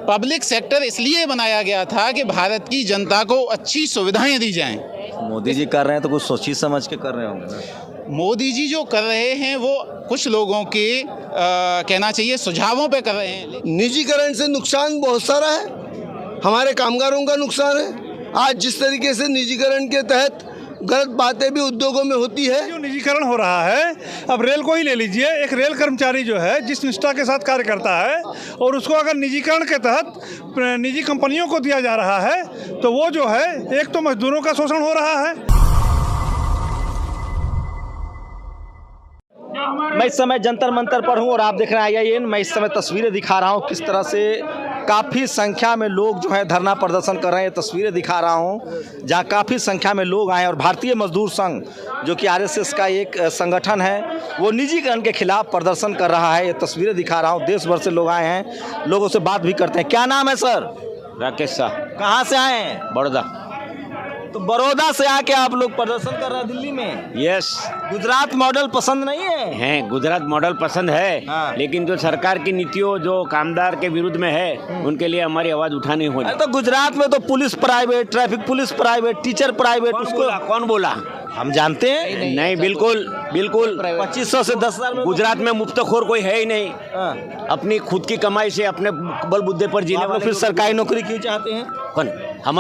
Public sector इसलिए बनाया गया था कि भारत की जनता को अच्छी सुविधाएं दी जाएं। मोदी जी कर रहे हैं तो कुछ सोची समझ के कर रहे होंगे ना। मोदी जी जो कर रहे हैं वो कुछ लोगों के कहना चाहिए सुझावों पे कर रहे हैं। निजीकरण से नुकसान बहुत सारा है, हमारे कामगारों का नुकसान है। आज जिस तरीके से निजीकरण के तहत गलत बातें भी उद्योगों में होती है। जो निजीकरण हो रहा है, अब रेल को ही ले लीजिए, एक रेल कर्मचारी जो है जिस निष्ठा के साथ कार्य करता है और उसको अगर निजीकरण के तहत निजी कंपनियों को दिया जा रहा है तो वो जो है एक तो मजदूरों का शोषण हो रहा है। मैं इस समय जंतर मंतर पर हूँ और आप देख रहे हैं IIN। मैं इस समय तस्वीरें दिखा रहा हूँ किस तरह से काफ़ी संख्या में लोग जो है धरना प्रदर्शन कर रहे हैं। तस्वीरें दिखा रहा हूँ जहाँ काफ़ी संख्या में लोग आए और भारतीय मजदूर संघ जो कि RSS का एक संगठन है वो निजीकरण के खिलाफ प्रदर्शन कर रहा है। ये तस्वीरें दिखा रहा हूँ, देश भर से लोग आए हैं, लोगों से बात भी करते हैं। क्या नाम है सर? राकेश शाह, कहाँ से आए हैं? बड़ौदा। तो बड़ौदा से आके आप लोग प्रदर्शन कर रहे हैं दिल्ली में? यस। गुजरात मॉडल पसंद नहीं है? हैं, गुजरात मॉडल पसंद है। हाँ। लेकिन जो सरकार की नीतियों जो कामदार के विरुद्ध में है उनके लिए हमारी आवाज उठानी होगी। तो गुजरात में तो police private, traffic police private, teacher private, उसको कौन बोला? हम जानते हैं। नहीं, बिल्कुल बिल्कुल 2500 से 10,000 में गुजरात में मुफ्तखोर कोई है ही नहीं। हाँ। अपनी खुद की कमाई से अपने बलबुद्धे पर जीने आप लोग वाले फिर लोग- सरकारी नौकरी क्यों चाहते हैं? कौन?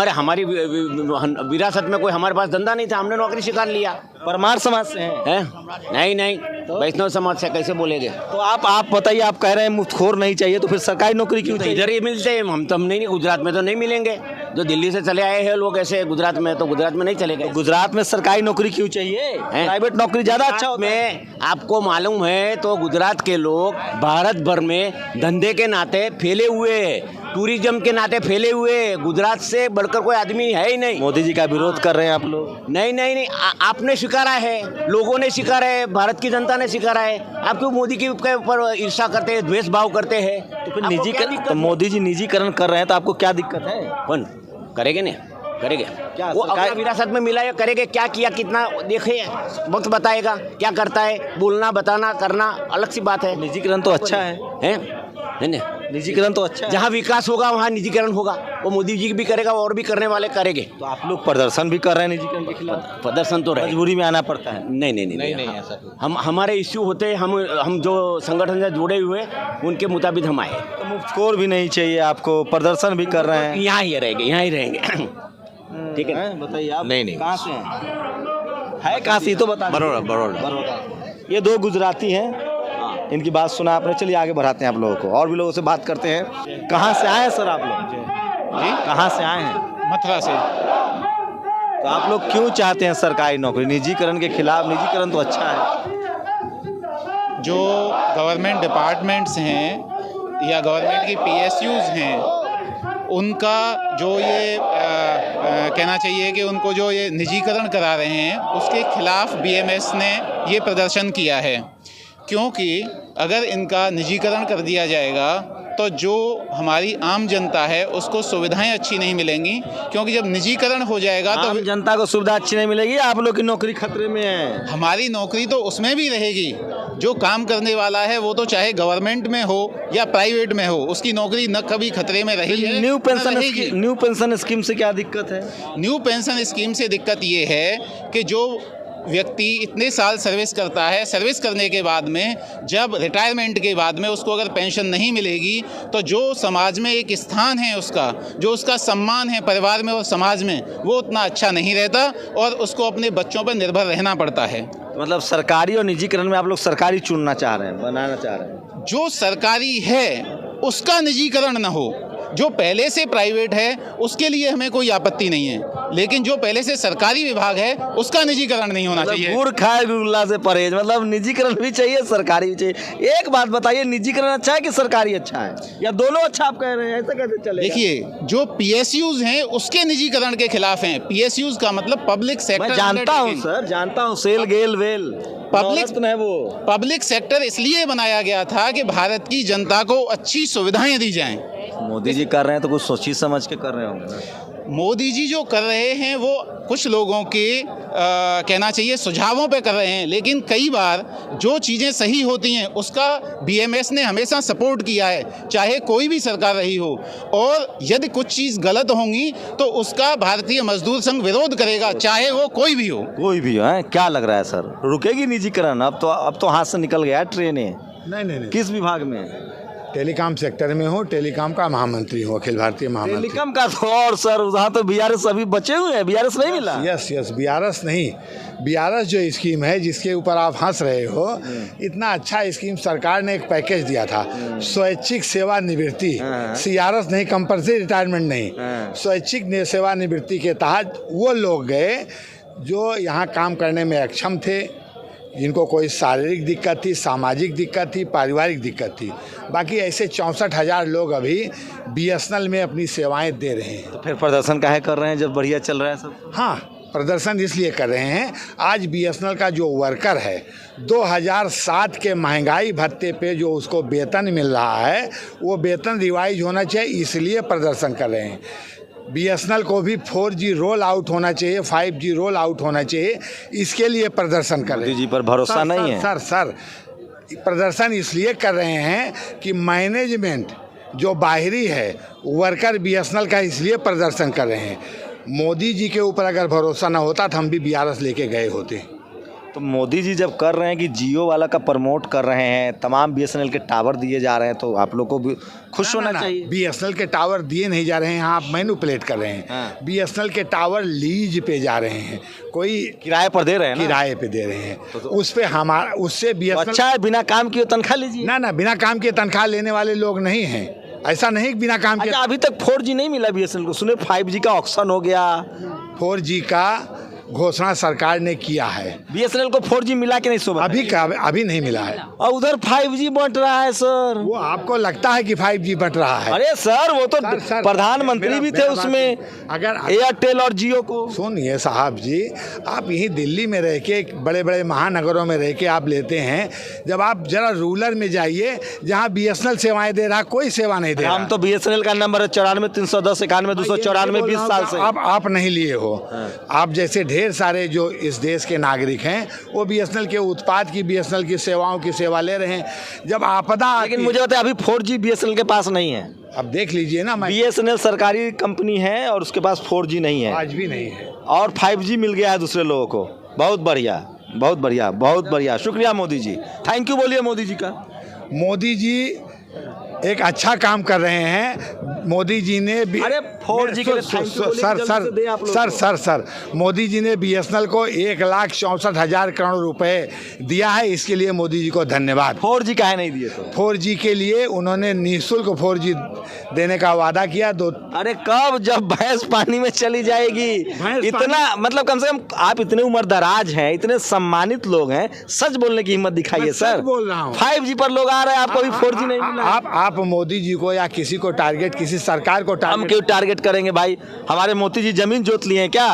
हमारी विरासत में कोई हमारे पास धंधा नहीं था, हमने नौकरी स्वीकार लिया। परमार समाज से हैं? हैं? नहीं, वैष्णव समाज से कैसे बोलेंगे? तो आप बताइए, आप कह रहे हैं मुफ्तखोर नहीं चाहिए तो फिर सरकारी नौकरी क्यों तो चाहिए? इधर ही मिलते हैं, हम नहीं, गुजरात में तो नहीं मिलेंगे। जो दिल्ली से चले आए हैं लोग ऐसे गुजरात में, तो गुजरात में नहीं चले गए। गुजरात में सरकारी नौकरी क्यों चाहिए? प्राइवेट नौकरी ज्यादा अच्छा होता है। में आपको मालूम है तो गुजरात के लोग भारत भर में धंधे के नाते फैले हुए हैं, टूरिज्म के नाते फैले हुए हैं। गुजरात से बढ़कर कोई आदमी है ही नहीं। मोदी जी का विरोध कर रहे हैं आप लोग? नहीं, आपने स्वीकारा है, लोगों ने स्वीकारा है, भारत की जनता ने स्वीकारा है। आप क्यों मोदी के ऊपर ईर्ष्या करते हैं, द्वेष भाव करते हैं? तो फिर निजीकरण, तो मोदी जी निजीकरण कर रहे हैं तो आपको क्या दिक्कत है? कौन करेंगे? नहीं करेंगे क्या वो सरकार- अपना विरासत में मिला है, करेंगे। क्या किया, कितना देखे, वक्त बताएगा क्या करता है। बोलना, बताना, करना अलग सी बात है। निजीकरण तो अच्छा है। नहीं, निजीकरण तो अच्छा है। जहाँ विकास होगा वहाँ निजीकरण होगा। वो मोदी जी भी करेगा और भी करने वाले करेंगे। तो आप लोग प्रदर्शन भी कर रहे हैं निजीकरण के खिलाफ? प्रदर्शन तो रहे, मजबूरी में आना पड़ता है? नहीं हम हमारे इश्यू होते हैं, हम जो संगठन से जुड़े हुए उनके मुताबिक हम आए। तो मुफ्तखोर भी नहीं चाहिए आपको, प्रदर्शन भी कर रहे हैं। यहाँ ही रहेंगे। ठीक है, बताइए आप। नहीं। कहाँ से है कहाँ से, तो बता। बड़ौदा। ये दो गुजराती हैं, इनकी बात सुना आपने। चलिए आगे बढ़ाते हैं आप लोगों को, और भी लोगों से बात करते हैं। कहाँ से आए हैं सर आप लोग? जी, कहाँ से आए हैं? मथुरा से। तो आप लोग क्यों चाहते हैं सरकारी नौकरी? निजीकरण के खिलाफ? निजीकरण तो अच्छा है। जो गवर्नमेंट डिपार्टमेंट्स हैं या गवर्नमेंट की PSUs हैं उनका जो ये कहना चाहिए कि उनको जो ये निजीकरण करा रहे हैं उसके खिलाफ BMS ने ये प्रदर्शन किया है। क्योंकि अगर इनका निजीकरण कर दिया जाएगा तो जो हमारी आम जनता है उसको सुविधाएं अच्छी नहीं मिलेंगी। क्योंकि जब निजीकरण हो जाएगा तो आम जनता को सुविधा अच्छी नहीं मिलेगी, आप लोग की नौकरी खतरे में है। हमारी नौकरी तो उसमें भी रहेगी। जो काम करने वाला है वो तो चाहे गवर्नमेंट में हो या प्राइवेट में हो, उसकी नौकरी न कभी खतरे में रही है, न्यू न पेंशन स्कीम से क्या दिक्कत है? न्यू पेंशन स्कीम से दिक्कत ये है कि जो व्यक्ति इतने साल सर्विस करता है, सर्विस करने के बाद में जब रिटायरमेंट के बाद में उसको अगर पेंशन नहीं मिलेगी तो जो समाज में एक स्थान है उसका, जो उसका सम्मान है परिवार में और समाज में, वो उतना अच्छा नहीं रहता और उसको अपने बच्चों पर निर्भर रहना पड़ता है। मतलब सरकारी और निजीकरण में आप लोग सरकारी चुनना चाह रहे हैं, बनाना चाह रहे हैं? जो सरकारी है उसका निजीकरण न हो, जो पहले से प्राइवेट है उसके लिए हमें कोई आपत्ति नहीं है, लेकिन जो पहले से सरकारी विभाग है उसका निजीकरण नहीं होना चाहिए। गुड़ खाए गुल्ला से परहेज, मतलब निजीकरण भी चाहिए, सरकारी भी चाहिए। एक बात बताइए, निजीकरण अच्छा है कि सरकारी अच्छा है, या दोनों अच्छा आप कह रहे हैं? ऐसा कैसे चलेगा? देखिए, जो PSUs हैं उसके निजीकरण के खिलाफ हैं। PSUs का मतलब पब्लिक सेक्टर। मैं जानता हूँ सर, जानता हूँ, सेल गेल वेल पब्लिक है वो। पब्लिक सेक्टर इसलिए बनाया गया था कि भारत की जनता को अच्छी सुविधाएं दी जाएं। मोदी जी कर रहे हैं तो कुछ सोची समझ के कर रहे होंगे ना। मोदी जी जो कर रहे हैं वो कुछ लोगों के कहना चाहिए सुझावों पे कर रहे हैं, लेकिन कई बार जो चीज़ें सही होती हैं उसका बीएमएस ने हमेशा सपोर्ट किया है, चाहे कोई भी सरकार रही हो। और यदि कुछ चीज़ गलत होंगी तो उसका भारतीय मजदूर संघ विरोध करेगा, चाहे वो कोई भी हो। कोई भी है, क्या लग रहा है सर, रुकेगी निजीकरण? अब तो हाथ से निकल गया ट्रेनें। नहीं, किस विभाग में? टेलीकॉम सेक्टर में हूँ, टेलीकॉम का महामंत्री हूँ, अखिल भारतीय महामंत्री। टेलीकॉम का तो और सर वहाँ तो बीआरएस अभी बचे हुए हैं, बीआरएस नहीं मिला। यस बीआरएस नहीं, बीआरएस जो स्कीम है जिसके ऊपर आप हंस रहे हो, इतना अच्छा स्कीम सरकार ने एक पैकेज दिया था, स्वैच्छिक सेवानिवृत्ति, सीआरएस नहीं, कंपल्सरी रिटायरमेंट नहीं, स्वैच्छिक सेवानिवृत्ति के तहत वो लोग गए जो यहाँ काम करने में अक्षम थे, जिनको कोई शारीरिक दिक्कत थी, सामाजिक दिक्कत थी, पारिवारिक दिक्कत थी। बाकी ऐसे 64,000 लोग अभी बीएसएनएल में अपनी सेवाएं दे रहे हैं। तो फिर प्रदर्शन काहे कर रहे हैं जब बढ़िया चल रहा है सब? हाँ, प्रदर्शन इसलिए कर रहे हैं, आज बीएसएनएल का जो वर्कर है 2007 के महंगाई भत्ते पे जो उसको वेतन मिल रहा है वो वेतन रिवाइज होना चाहिए, इसलिए प्रदर्शन कर रहे हैं। बीएसएनएल को भी 4G रोल आउट होना चाहिए, 5G रोल आउट होना चाहिए, इसके लिए प्रदर्शन कर रहे हैं। मोदी जी पर भरोसा नहीं है? सर प्रदर्शन इसलिए कर रहे हैं कि मैनेजमेंट जो बाहरी है, वर्कर बीएसएनएल का, इसलिए प्रदर्शन कर रहे हैं। मोदी जी के ऊपर अगर भरोसा ना होता तो हम भी बीआरएस लेके गए होते। तो मोदी जी जब कर रहे हैं कि जियो वाला का प्रमोट कर रहे हैं, तमाम बीएसएनएल के टावर दिए जा रहे हैं, तो आप लोग को भी खुश होना चाहिए। बीएसएनएल के टावर दिए नहीं जा रहे हैं, आप मैनिपुलेट कर रहे हैं। बीएसएनएल के टावर लीज पे जा रहे हैं, कोई किराए पर दे रहे हैं, किराए पे दे रहे हैं, उस पे हमारा, उससे बीएसएनएल अच्छा है, बिना काम किए तनख्वाह लीजिए। ना बिना काम किए तनख्वाह लेने वाले लोग नहीं हैं, ऐसा नहीं कि बिना काम के। अच्छा, अभी तक 4G नहीं मिला बीएसएनएल को, सुने 5G का ऑक्शन हो गया। 4G का घोषणा सरकार ने किया है, बीएसएनएल को 4G मिला कि नहीं? सुबह अभी नहीं मिला है, और उधर 5G बंट रहा है सर। वो आपको लगता है कि 5G बंट रहा है? अरे सर, वो तो सर, प्रधानमंत्री भी थे उसमें, अगर एयरटेल और जियो को। सुनिए साहब जी, आप यहीं दिल्ली में रह के, बड़े बड़े महानगरों में रह के आप लेते हैं, जब आप जरा रूरल में जाइए जहाँ बीएसएनएल सेवाएं दे रहा, कोई सेवा नहीं दे रहा। हम तो बीएसएनएल का नंबर है 94 310 91 294 20 साल से। आप नहीं लिए हो, आप जैसे ढेर सारे जो इस देश के नागरिक हैं वो बीएसएनएल के उत्पाद की, बीएसएनएल की सेवाओं की सेवा ले रहे हैं। जब आपदा, लेकिन मुझे बताया अभी 4G बीएसएनएल के पास नहीं है। अब देख लीजिए ना, बीएसएनएल सरकारी कंपनी है और उसके पास 4G नहीं है, आज भी नहीं है, और 5G मिल गया है दूसरे लोगों को। बहुत बढ़िया, बहुत बढ़िया, बहुत बढ़िया, शुक्रिया मोदी जी, थैंक यू बोलिए मोदी जी का। मोदी जी एक अच्छा काम कर रहे हैं। मोदी जी ने अरे 4G के लिए सर मोदी जी ने बीएसएनएल को 1,64,000 करोड़ रुपए दिया है, इसके लिए मोदी जी को धन्यवाद। 4G काहे नहीं दिए? तो 4G के लिए उन्होंने निःशुल्क 4G देने का वादा किया। अरे कब, जब भैंस पानी में चली जाएगी, इतना मतलब कम से कम आप इतने उम्रदराज हैं, इतने सम्मानित लोग हैं, सच बोलने की हिम्मत दिखाइए सर। बोल रहा हूँ, 5G पर लोग आ रहे हैं, आपको अभी 4G नहीं मिला। आप मोदी जी को या किसी को टारगेट, किसी सरकार को टारगेट, हम क्यों टारगेट करेंगे भाई? हमारे मोदी जी जमीन जोत लिए हैं क्या?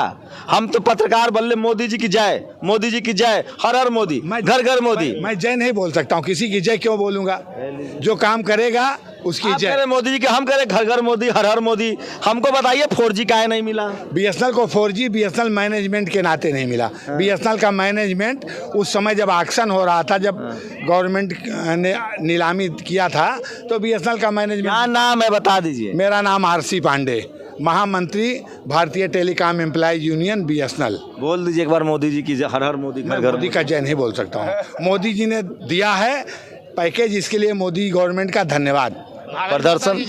हम तो पत्रकार बल्ले मोदी जी की जय, मोदी जी की जय, हर हर मोदी, घर घर मोदी। मैं जय नहीं बोल सकता हूँ, किसी की जय क्यों बोलूंगा? जो काम करेगा उसकी जय। मोदी जी के, हम करें घर घर मोदी, हर हर मोदी। हमको बताइए 4G काहे नहीं मिला? बीएसएनएल को 4G बीएसएनएल मैनेजमेंट के नाते नहीं मिला। बीएसएनएल का मैनेजमेंट उस समय जब ऑक्शन हो रहा था, जब गवर्नमेंट ने नीलामी किया था, तो बीएसएनएल का मैनेजमेंट। क्या नाम है बता दीजिए? मेरा नाम RC पांडे, महामंत्री भारतीय टेलीकॉम एम्प्लॉइज यूनियन बीएसएनएल। बोल दीजिए एक बार मोदी जी की, हर हर मोदी, घर घर मोदी का जय नहीं बोल सकता हूँ। मोदी जी ने दिया है पैकेज, इसके लिए मोदी गवर्नमेंट का धन्यवाद। प्रदर्शन,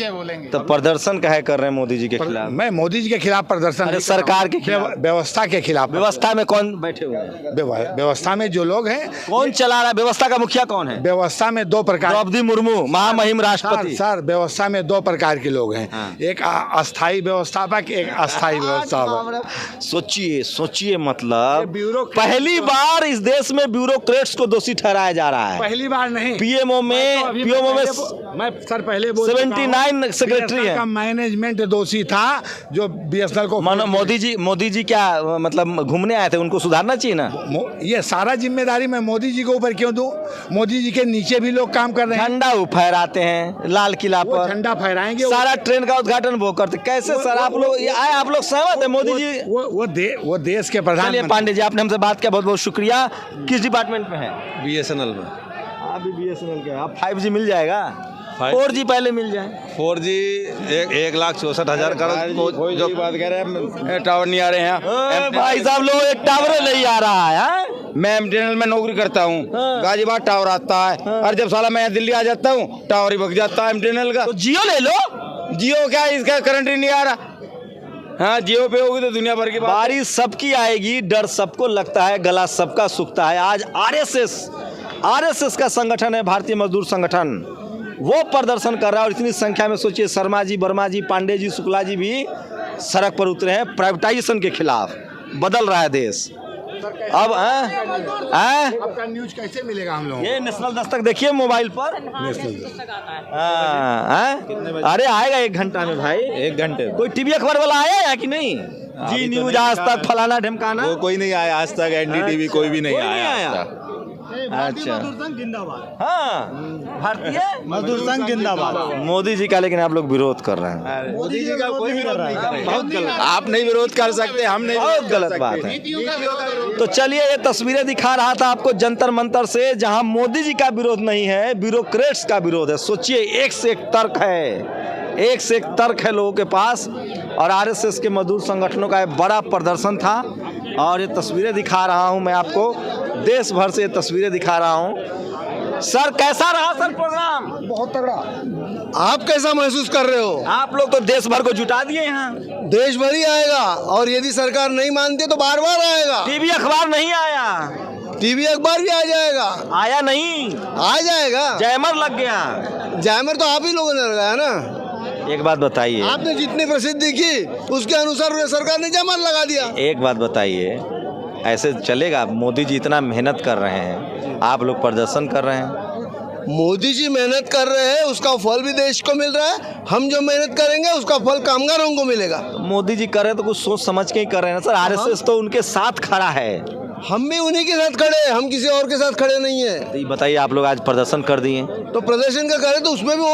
तो प्रदर्शन काहे कर रहे हैं मोदी जी के खिलाफ? मैं मोदी जी के खिलाफ प्रदर्शन, अरे सरकार के खिलाफ, व्यवस्था के खिलाफ। व्यवस्था में कौन बैठे हुए हैं? व्यवस्था में जो लोग हैं, कौन चला रहा है? व्यवस्था का मुखिया कौन है? व्यवस्था में दो प्रकार, द्रौपदी मुर्मू, महामहिम राष्ट्रपति। सर व्यवस्था में दो प्रकार के लोग हैं, एक अस्थायी व्यवस्थापक, एक अस्थायी व्यवस्थापक। सोचिए मतलब पहली बार इस देश में ब्यूरोक्रेट्स को दोषी ठहराया जा रहा है। पहली बार नहीं, पीएमओ में मैं सर पहले बोल चुका हूं, 79 सेक्रेटरी BSNL है। का मैनेजमेंट दोषी था जो BSNL को मोदी जी क्या मतलब घूमने आए थे, उनको सुधारना चाहिए ना। ये सारा जिम्मेदारी मैं मोदी जी के ऊपर क्यों दूं? मोदी जी के नीचे भी लोग काम कर रहे हैं। झंडा फहराते हैं लाल किला वो पर, झंडा फहराएंगे, सारा ट्रेन का उद्घाटन वो करते, कैसे सर आप लोग आए, आप लोग सहमत है मोदी जी? वो देश के चलिए प्रधानमंत्री। पांडे जी, आपने हमसे बात किया, बहुत बहुत शुक्रिया। किस डिपार्टमेंट में है? BSNL में। आप भी BSNL के हैं। आप 5G मिल जाएगा, 4G पहले मिल जाए। 4G 1,64,000 का जो बात कह रहे हैं, टावर नहीं आ रहे हैं। भाई साहब लोग एक टावर नहीं आ रहा है। मैं MTNL में नौकरी करता हूँ, गाजीबाद टावर आता है, और जब साला मैं दिल्ली आ जाता हूँ टावर ही भग जाता है MTNL का। तो जियो ले लो। जियो क्या, इसका करंट ही नहीं आ रहा। हाँ, जियो पे होगी तो दुनिया भर की बात। बारिश सबकी आएगी, डर सबको लगता है, गला सबका सूखता है। आज आरएसएस का संगठन है, भारतीय मजदूर संगठन, वो प्रदर्शन कर रहा है। और इतनी संख्या में सोचिए, शर्मा जी, वर्मा जी, पांडे जी, शुक्ला जी भी सड़क पर उतरे हैं प्राइवेटाइजेशन के खिलाफ। बदल रहा है देश। अब आपका न्यूज कैसे मिलेगा हम लोगों को? ये नेशनल दस्तक देखिए मोबाइल पर। अरे आएगा 1 घंटा में भाई, 1 घंटे कोई टीवी अखबार वाला आया है कि नहीं? जी न्यूज, आज तक, फलाना ढिमकाना, वो कोई नहीं आया आज तक। NDTV कोई भी नहीं कोई नहीं आया आया। आज तक। अच्छा, हाँ, भारतीय मजदूर संघ जिंदाबाद। मोदी जी का लेकिन आप लोग विरोध कर रहे हैं। मोदी जी का कोई विरोध नहीं कर रहा है। बहुत गलत। आप नहीं विरोध कर सकते, हम नहीं, बहुत गलत बात है। तो चलिए, ये तस्वीरें दिखा रहा था आपको जंतर मंतर से, जहां मोदी जी का विरोध नहीं है, ब्यूरोक्रेट्स का विरोध है। सोचिए, एक से एक तर्क है, एक से एक तर्क है लोगों के पास। और आरएसएस के मजदूर संगठनों का एक बड़ा प्रदर्शन था, और ये तस्वीरें दिखा रहा हूं मैं आपको, देश भर से ये तस्वीरें दिखा रहा हूं। सर कैसा रहा सर प्रोग्राम? बहुत तगड़ा। आप कैसा महसूस कर रहे हो? आप लोग तो देश भर को जुटा दिए यहाँ। देश भर ही आएगा, और यदि सरकार नहीं मानती तो बार बार आएगा। टीवी अखबार नहीं आया, टीवी अखबार भी आ जाएगा। आया नहीं, आ जाएगा। जैमर लग गया। जैमर तो आप ही लोगों ने लगाया ना। एक बात बताइए, आपने जितनी प्रसिद्धि की उसके अनुसार सरकार ने जैमर लगा दिया। एक बात बताइए, ऐसे चलेगा? मोदी जी इतना मेहनत कर रहे हैं, आप लोग प्रदर्शन कर रहे हैं। मोदी जी मेहनत कर रहे हैं, उसका फल भी देश को मिल रहा है। हम जो मेहनत करेंगे उसका फल कामगारों को मिलेगा। मोदी जी कर रहे हैं तो कुछ सोच समझ के ही कर रहे हैं ना सर। आरएसएस तो उनके साथ खड़ा है। हम भी उन्हीं के साथ खड़े हैं, हम किसी और के साथ खड़े नहीं है। तो ये बताइए, आप लोग आज प्रदर्शन कर दिए, तो प्रदर्शन का करें तो उसमें भी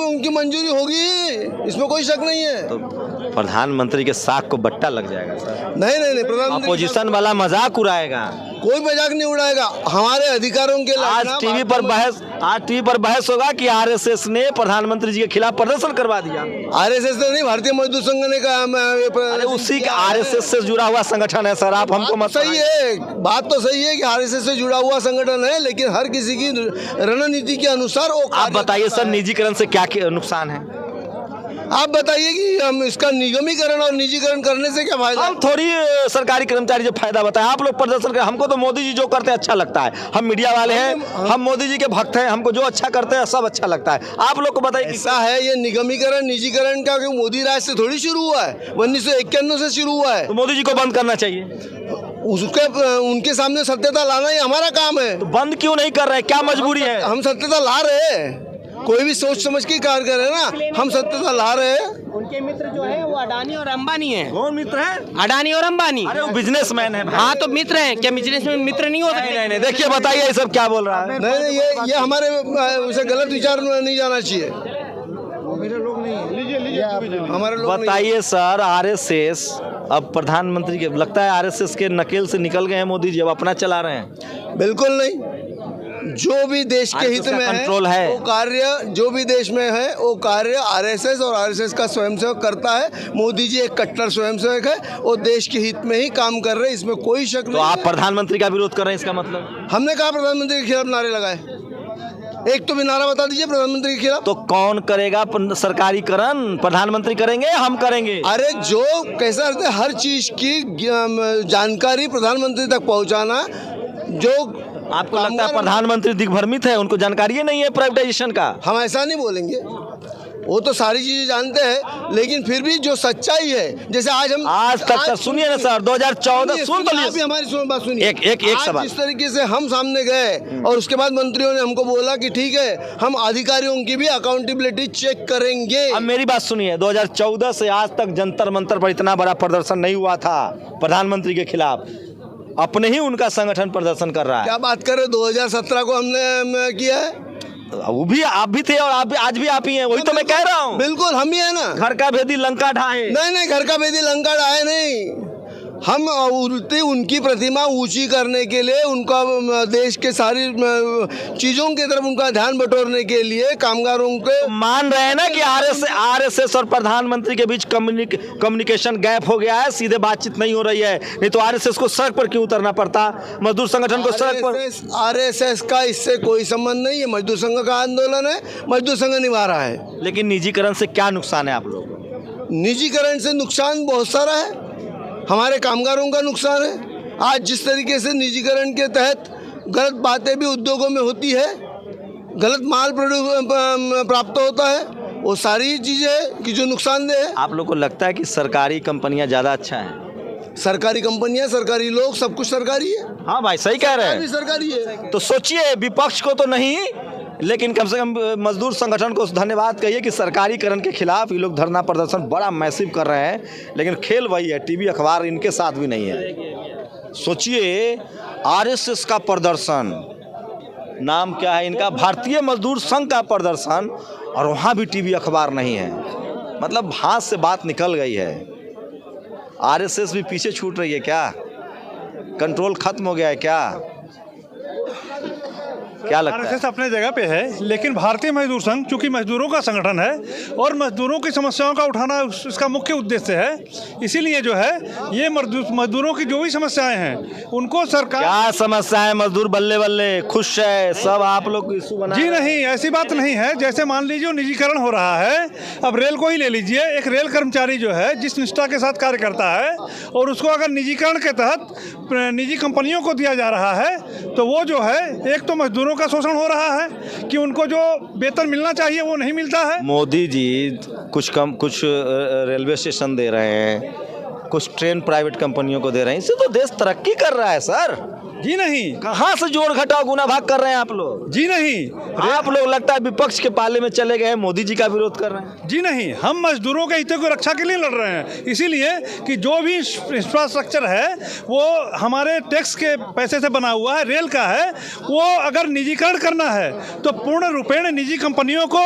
उनकी मंजूरी होगी, इसमें कोई शक नहीं है। तो प्रधानमंत्री के साख को बट्टा लग जाएगा सर। नहीं, प्रधानमंत्री अपोजिशन वाला मजाक उड़ाएगा। कोई मजाक नहीं उड़ाएगा। हमारे अधिकारों के आज टीवी पर बहस होगा कि आरएसएस ने प्रधानमंत्री जी के खिलाफ प्रदर्शन करवा दिया। आरएसएस ने नहीं, भारतीय मजदूर संघ ने कहा। अरे उसी का आरएसएस से जुड़ा हुआ संगठन है सर, आप हमको मत। सही है, बात तो सही है कि आरएसएस से जुड़ा हुआ संगठन है, लेकिन हर किसी की रणनीति के अनुसार वो। आप बताइए सर, निजीकरण से क्या नुकसान है? आप बताइए कि हम इसका निगमीकरण और निजीकरण करने से क्या फायदा? हम थोड़ी सरकारी कर्मचारी जो फायदा बताए, आप लोग प्रदर्शन कर। हमको तो मोदी जी जो करते हैं अच्छा लगता है, हम मीडिया वाले हैं, हम मोदी जी के भक्त हैं, हमको जो अच्छा करते हैं सब अच्छा लगता है। आप लोग को बताइए। ऐसा है, ये निगमीकरण निजीकरण का मोदी राज से थोड़ी शुरू हुआ है, 1951 से शुरू हुआ है। तो मोदी जी को बंद करना चाहिए। उसके उनके सामने सत्यता लाना ही हमारा काम है। तो बंद क्यों नहीं कर रहे, क्या मजबूरी है? हम सत्यता ला रहे हैं, कोई भी सोच समझ के कार्य करे ना। हम सत्यता ला रहे हैं। उनके मित्र जो है वो अडानी और अंबानी है। कौन मित्र है? अडानी और अंबानी। अरे वो बिजनेसमैन है। हाँ तो मित्र हैं, क्या बिजनेस में मित्र नहीं हो सकते? नहीं, देखिए बताइए ये सब क्या बोल रहा है। नहीं, ये हमारे उसे गलत विचार नहीं जाना चाहिए। हमारे लोग बताइए सर, आरएसएस अब प्रधानमंत्री के, लगता है आरएसएस के नकेल से निकल गए हैं मोदी जी, अब अपना चला रहे हैं। बिल्कुल नहीं। जो भी देश के हित में कंट्रोल है, वो कार्य जो भी देश में है वो कार्य आरएसएस और आरएसएस का स्वयंसेवक करता है। मोदी जी एक कट्टर स्वयंसेवक है, वो देश के हित में ही काम कर रहे हैं, इसमें कोई शक नहीं। तो आप प्रधानमंत्री का विरोध कर रहे हैं, इसका मतलब? हमने कहा प्रधानमंत्री के खिलाफ नारे लगाए, एक तो भी नारा बता दीजिए प्रधानमंत्री के खिलाफ। तो कौन करेगा सरकारीकरण? प्रधानमंत्री करेंगे, हम करेंगे? अरे जो कैसा रहता है, हर चीज की जानकारी प्रधानमंत्री तक पहुंचाना। जो आपको लगता है प्रधानमंत्री दिग्भ्रमित है, उनको जानकारी नहीं है प्राइवेटाइजेशन का? हम ऐसा नहीं बोलेंगे, वो तो सारी चीजें जानते हैं, लेकिन फिर भी जो सच्चाई है, जैसे आज तक सुनिए ना सर, 2014 सुन तो आप भी हमारी बात सुनिए। एक आज सवाल। जिस तरीके से हम सामने गए और उसके बाद मंत्रियों ने हमको बोला कि ठीक है, हम अधिकारियों की भी अकाउंटेबिलिटी चेक करेंगे। अब मेरी बात सुनिए, 2014 से आज तक जंतर मंतर पर इतना बड़ा प्रदर्शन नहीं हुआ था प्रधानमंत्री के खिलाफ। अपने ही उनका संगठन प्रदर्शन कर रहा है। क्या बात कर रहे, 2017 को हमने किया है। वो भी आप भी थे और आप भी, आज भी आप ही हैं, वही तो मैं कह रहा हूँ। बिल्कुल हम ही है ना। घर का भेदी लंका ढाए। नहीं, घर का भेदी लंका ढाए नहीं। हम उल्टी उनकी प्रतिमा ऊंची करने के लिए, उनका देश के सारी चीज़ों की तरफ उनका ध्यान बटोरने के लिए कामगारों के मान रहे हैं ना कि आरएसएस और प्रधानमंत्री के बीच कम्युनिकेशन गैप हो गया है, सीधे बातचीत नहीं हो रही है। नहीं तो आरएसएस को सड़क पर क्यों उतरना पड़ता, मजदूर संगठन को सड़क पर। आरएसएस का इससे कोई संबंध नहीं है। मजदूर संघ का आंदोलन है, मजदूर संघ निभा रहा है। लेकिन निजीकरण से क्या नुकसान है आप लोग? निजीकरण से नुकसान बहुत सारा है। हमारे कामगारों का नुकसान है। आज जिस तरीके से निजीकरण के तहत गलत बातें भी उद्योगों में होती है, गलत माल प्राप्त होता है, वो सारी चीज़ें कि जो नुकसानदेह है। आप लोग को लगता है कि सरकारी कंपनियां ज़्यादा अच्छा हैं? सरकारी कंपनियां, सरकारी लोग, सब कुछ सरकारी है। हाँ भाई, सही कह रहे हैं। सरकारी है। तो सोचिए, विपक्ष को तो नहीं, लेकिन कम से कम मजदूर संगठन को धन्यवाद कहिए कि सरकारीकरण के खिलाफ ये लोग धरना प्रदर्शन बड़ा मैसिव कर रहे हैं। लेकिन खेल वही है, टीवी अखबार इनके साथ भी नहीं है। सोचिए, आरएसएस का प्रदर्शन, नाम क्या है इनका, भारतीय मजदूर संघ का प्रदर्शन, और वहाँ भी टीवी अखबार नहीं है। मतलब हाथ से बात निकल गई है। आरएसएस भी पीछे छूट रही है क्या? कंट्रोल खत्म हो गया है क्या? क्या लगता है? आरएसएस अपने जगह पे है, लेकिन भारतीय मजदूर संघ चूंकि मजदूरों का संगठन है और मजदूरों की समस्याओं का उठाना इसका मुख्य उद्देश्य है, इसीलिए जो है ये मजदूरों की जो भी समस्याएं हैं उनको सरकार। क्या समस्याएं? मजदूर बल्ले बल्ले खुश है सब, आप लोग इशू बना। जी नहीं, ऐसी बात नहीं है। जैसे मान लीजिए निजीकरण हो रहा है, अब रेल को ही ले लीजिए। एक रेल कर्मचारी जो है जिस निष्ठा के साथ कार्य करता है और उसको अगर निजीकरण के तहत निजी कंपनियों को दिया जा रहा है, तो वो जो है एक तो मजदूरों का शोषण हो रहा है कि उनको जो वेतन मिलना चाहिए वो नहीं मिलता है। मोदी जी कुछ रेलवे स्टेशन दे रहे हैं, कुछ ट्रेन प्राइवेट कंपनियों को दे रहे हैं, इससे तो देश तरक्की कर रहा है सर। जी नहीं, कहाँ से जोड़ घटाव गुना भाग कर रहे हैं आप लोग? जी नहीं, आप लोग लगता है विपक्ष के पाले में चले गए, मोदी जी का विरोध कर रहे हैं। जी नहीं, हम मजदूरों के हितों की रक्षा के लिए लड़ रहे हैं। इसीलिए कि जो भी इंफ्रास्ट्रक्चर है वो हमारे टैक्स के पैसे से बना हुआ है, रेल का है, वो अगर निजीकरण करना है तो पूर्ण रूपेण निजी कंपनियों को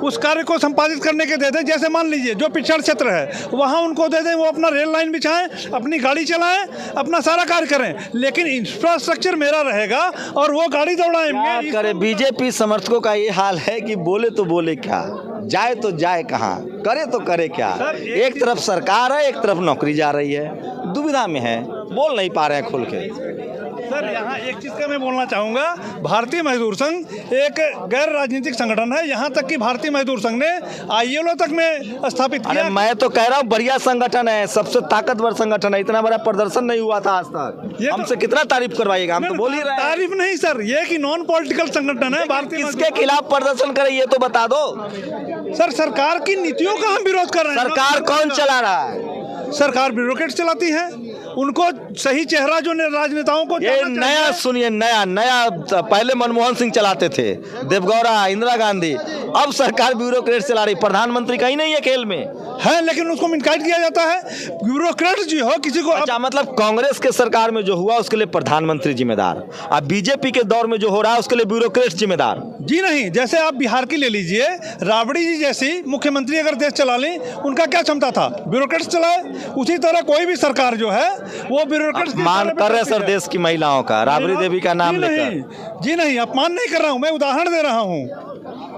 उस कार्य को संपादित करने के दे दें। जैसे मान लीजिए जो पिछड़ा क्षेत्र है वहाँ उनको दे दें, वो अपना रेल लाइन बिछाएं, अपनी गाड़ी चलाएं, अपना सारा कार्य करें, लेकिन इंफ्रास्ट्रक्चर मेरा रहेगा और वो गाड़ी दौड़ाएंगे। करे बीजेपी समर्थकों का ये हाल है कि बोले तो बोले क्या, जाए तो जाए कहाँ, करे तो करे क्या। एक तरफ सरकार है, एक तरफ नौकरी जा रही है, दुविधा में है, बोल नहीं पा रहे हैं खुल के। सर यहाँ एक चीज़ का मैं बोलना चाहूँगा, भारतीय मजदूर संघ एक गैर राजनीतिक संगठन है। यहाँ तक कि भारतीय मजदूर संघ ने ILO तक में स्थापित किया। अरे मैं तो कह रहा हूँ बढ़िया संगठन है, सबसे ताकतवर संगठन है, इतना बड़ा प्रदर्शन नहीं हुआ था आज तक। हमसे कितना तारीफ करवाइएगा, हम तो बोल ही रहे हैं। तारीफ नहीं सर, ये कि नॉन पॉलिटिकल संगठन है भारतीय। किसके खिलाफ प्रदर्शन करे ये तो बता दो सर। सरकार की नीतियों का हम विरोध कर रहे हैं। सरकार कौन चला रहा है? सरकार ब्यूरोक्रेट चलाती है, उनको सही चेहरा जो राजनेताओं को ये नया सुनिए, नया पहले मनमोहन सिंह चलाते थे, देवगौड़ा, इंदिरा गांधी, अब सरकार ब्यूरोक्रेट चला रही। प्रधानमंत्री कहीं नहीं है खेल में है, लेकिन उसको इनकाइट किया जाता है। ब्यूरोक्रेट जो हो किसी को। अच्छा, मतलब कांग्रेस के सरकार में जो हुआ उसके लिए प्रधानमंत्री जिम्मेदार, अब बीजेपी के दौर में जो हो रहा है उसके लिए ब्यूरोक्रेट जिम्मेदार। जी नहीं, जैसे आप बिहार की ले लीजिए, राबड़ी जी जैसी मुख्यमंत्री अगर देश चला लें, उनका क्या क्षमता था? ब्यूरोक्रेट्स चलाए। उसी तरह कोई भी सरकार जो है वो ब्यूरोक्रेट्स मान कर रहे सर देश की महिलाओं का, राबड़ी देवी का नाम लेकर। जी नहीं, अपमान नहीं कर रहा हूँ, मैं उदाहरण दे रहा हूँ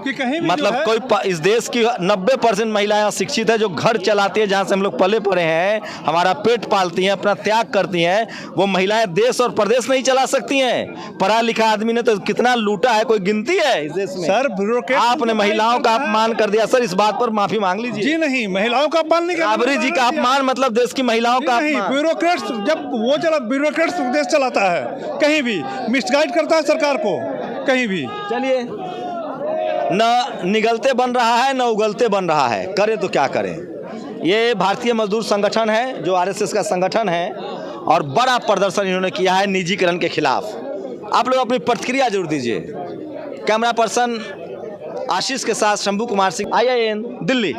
कि कहीं भी मतलब कोई इस देश की 90% महिलाएं शिक्षित है, जो घर चलाती है, जहाँ से हम लोग पले पड़े हैं, हमारा पेट पालती हैं, अपना त्याग करती हैं, वो महिलाएं देश और प्रदेश नहीं चला सकती हैं। पढ़ा लिखा आदमी ने तो कितना लूटा है, कोई गिनती है इस देश में? सर ब्यूरोक्रेट, आपने महिलाओं का अपमान कर दिया सर, इस बात पर माफी मांग लीजिए। जी नहीं, महिलाओं का अपमान नहीं, राबड़ी जी का अपमान मतलब देश की महिलाओं का अपमान। ब्यूरोक्रेट्स जब वो ब्यूरोक्रेट्स देश चलाता है, कहीं भी मिसगाइड करता है सरकार को, कहीं भी। चलिए न निगलते बन रहा है न उगलते बन रहा है, करें तो क्या करें। ये भारतीय मजदूर संगठन है जो आरएसएस का संगठन है और बड़ा प्रदर्शन इन्होंने किया है निजीकरण के खिलाफ। आप लोग अपनी प्रतिक्रिया जरूर दीजिए। कैमरा पर्सन आशीष के साथ शंभू कुमार सिंह, IIN दिल्ली।